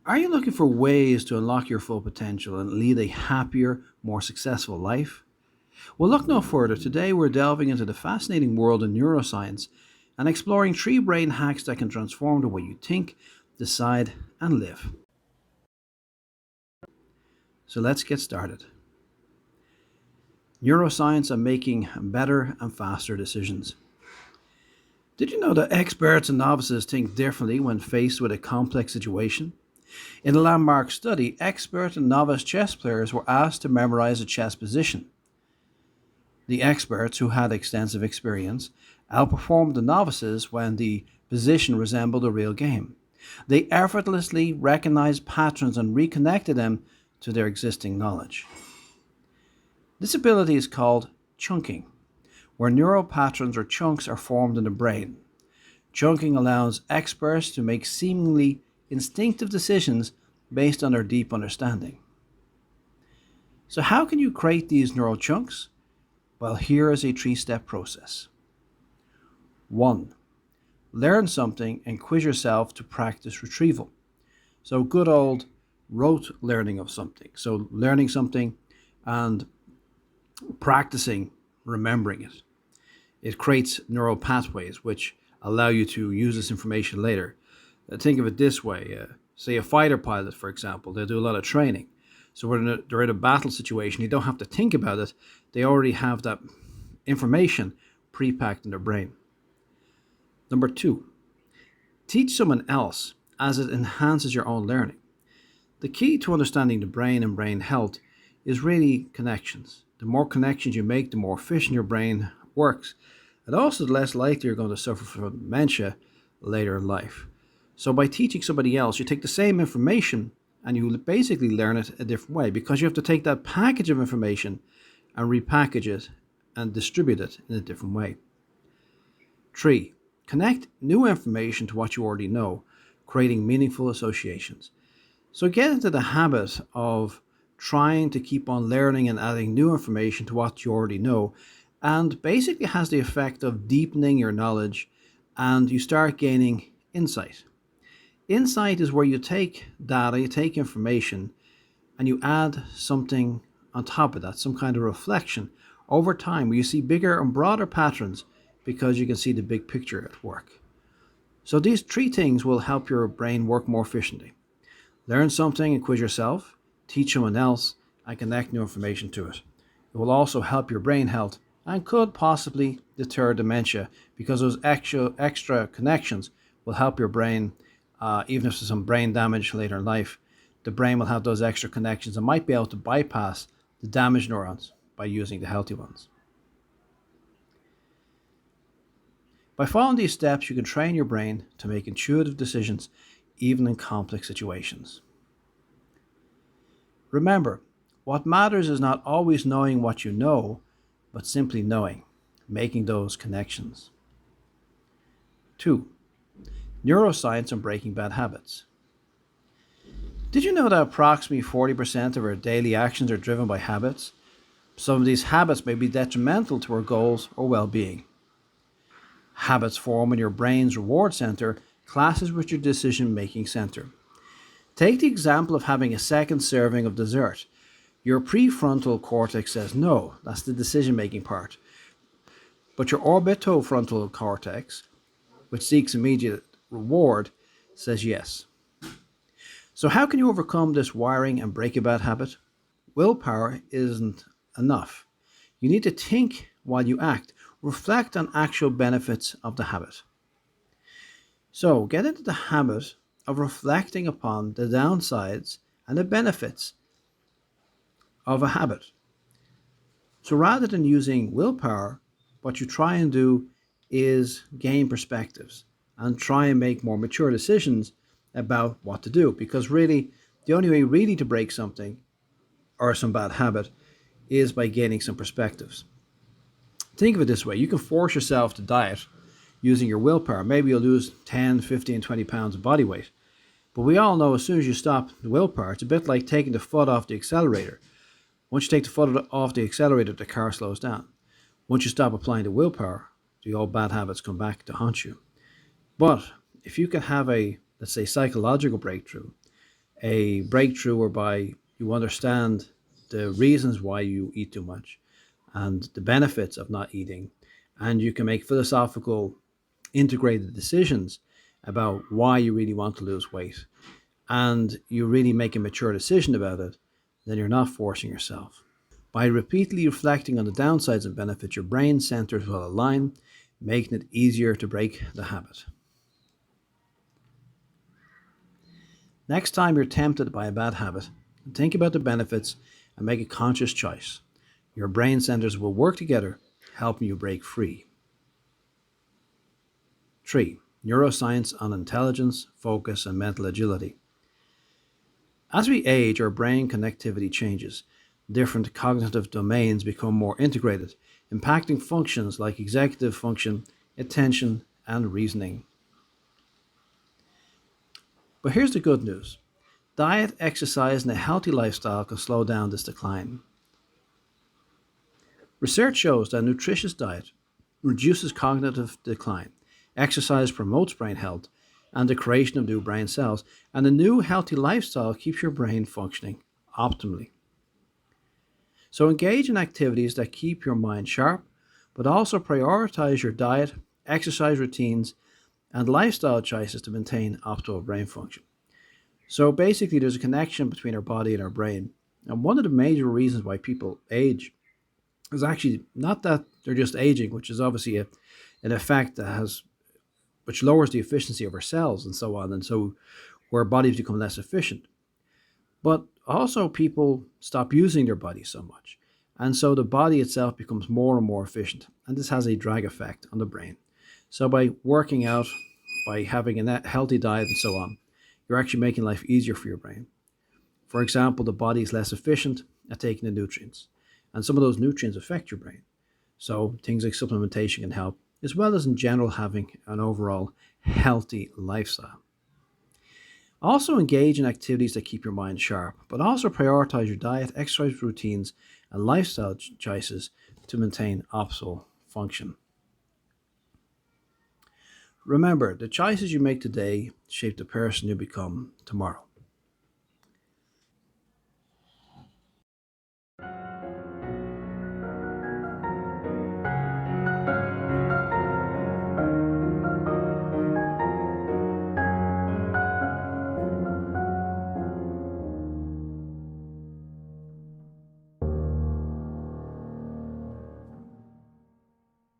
Are you looking for ways to unlock your full potential and lead a happier, more successful life? Well, look no further. Today we're delving into the fascinating world of neuroscience and exploring three brain hacks that can transform the way you think, decide, and live. So let's get started. Neuroscience and making better and faster decisions. Did you know that experts and novices think differently when faced with a complex situation? In a landmark study, expert and novice chess players were asked to memorize a chess position. The experts, who had extensive experience, outperformed the novices when the position resembled a real game. They effortlessly recognized patterns and reconnected them to their existing knowledge. This ability is called chunking, where neural patterns or chunks are formed in the brain. Chunking allows experts to make seemingly instinctive decisions based on their deep understanding. So, how can you create these neural chunks? Well, here is a three-step process. 1. Learn something and quiz yourself to practice retrieval. So, good old rote learning of something. So, learning something and practicing remembering it. It creates neural pathways which allow you to use this information later. Think of it this way, say a fighter pilot, for example, they do a lot of training. So when they're in a battle situation, you don't have to think about it. They already have that information pre-packed in their brain. Number 2, teach someone else as it enhances your own learning. The key to understanding the brain and brain health is really connections. The more connections you make, the more efficient your brain works, and also the less likely you're going to suffer from dementia later in life. So by teaching somebody else, you take the same information and you basically learn it a different way, because you have to take that package of information and repackage it and distribute it in a different way. 3, connect new information to what you already know, creating meaningful associations. So get into the habit of trying to keep on learning and adding new information to what you already know, and basically has the effect of deepening your knowledge and you start gaining insight. Insight is where you take data, you take information, and you add something on top of that, some kind of reflection over time where you see bigger and broader patterns because you can see the big picture at work. So these three things will help your brain work more efficiently. Learn something and quiz yourself, teach someone else, and connect new information to it. It will also help your brain health and could possibly deter dementia, because those extra connections will help your brain, even if there's some brain damage later in life. The brain will have those extra connections and might be able to bypass the damaged neurons by using the healthy ones. By following these steps, you can train your brain to make intuitive decisions even in complex situations. Remember, what matters is not always knowing what you know, but simply knowing, making those connections. 2. Neuroscience and breaking bad habits. Did you know that approximately 40% of our daily actions are driven by habits? Some of these habits may be detrimental to our goals or well-being. Habits form in your brain's reward center, clashes with your decision-making center. Take the example of having a second serving of dessert. Your prefrontal cortex says no, that's the decision-making part. But your orbitofrontal cortex, which seeks immediate reward, says yes. So how can you overcome this wiring and break a bad habit? Willpower isn't enough. You need to think while you act. Reflect on actual benefits of the habit. So get into the habit of reflecting upon the downsides and the benefits of a habit. So rather than using willpower, what you try and do is gain perspectives and try and make more mature decisions about what to do. Because really, the only way really to break something or some bad habit is by gaining some perspectives. Think of it this way: you can force yourself to diet using your willpower. Maybe you'll lose 10, 15, 20 pounds of body weight. But we all know as soon as you stop the willpower, it's a bit like taking the foot off the accelerator. Once you take the foot off the accelerator, the car slows down. Once you stop applying the willpower, the old bad habits come back to haunt you. But if you can have a, let's say, psychological breakthrough, a breakthrough whereby you understand the reasons why you eat too much and the benefits of not eating, and you can make philosophical, integrated decisions about why you really want to lose weight, and you really make a mature decision about it, then you're not forcing yourself. By repeatedly reflecting on the downsides and benefits, your brain centers will align, making it easier to break the habit. Next time you're tempted by a bad habit, think about the benefits and make a conscious choice. Your brain centers will work together, helping you break free. 3. Neuroscience on intelligence, focus, and mental agility. As we age, our brain connectivity changes. Different cognitive domains become more integrated, impacting functions like executive function, attention, and reasoning. But here's the good news: diet, exercise, and a healthy lifestyle can slow down this decline. Research shows that a nutritious diet reduces cognitive decline, exercise promotes brain health and the creation of new brain cells, and a new healthy lifestyle keeps your brain functioning optimally. So engage in activities that keep your mind sharp, but also prioritize your diet, exercise routines, and lifestyle choices to maintain optimal brain function. So basically, there's a connection between our body and our brain. And one of the major reasons why people age is actually not that they're just aging, which is obviously an effect that has which lowers the efficiency of our cells and so on, and so where bodies become less efficient. But also people stop using their body so much. And so the body itself becomes more and more efficient. And this has a drag effect on the brain. So by working out, by having a healthy diet and so on, you're actually making life easier for your brain. For example, the body is less efficient at taking the nutrients. And some of those nutrients affect your brain. So things like supplementation can help, as well as in general having an overall healthy lifestyle. Also engage in activities that keep your mind sharp, but also prioritize your diet, exercise routines, and lifestyle choices to maintain optimal function. Remember, the choices you make today shape the person you become tomorrow.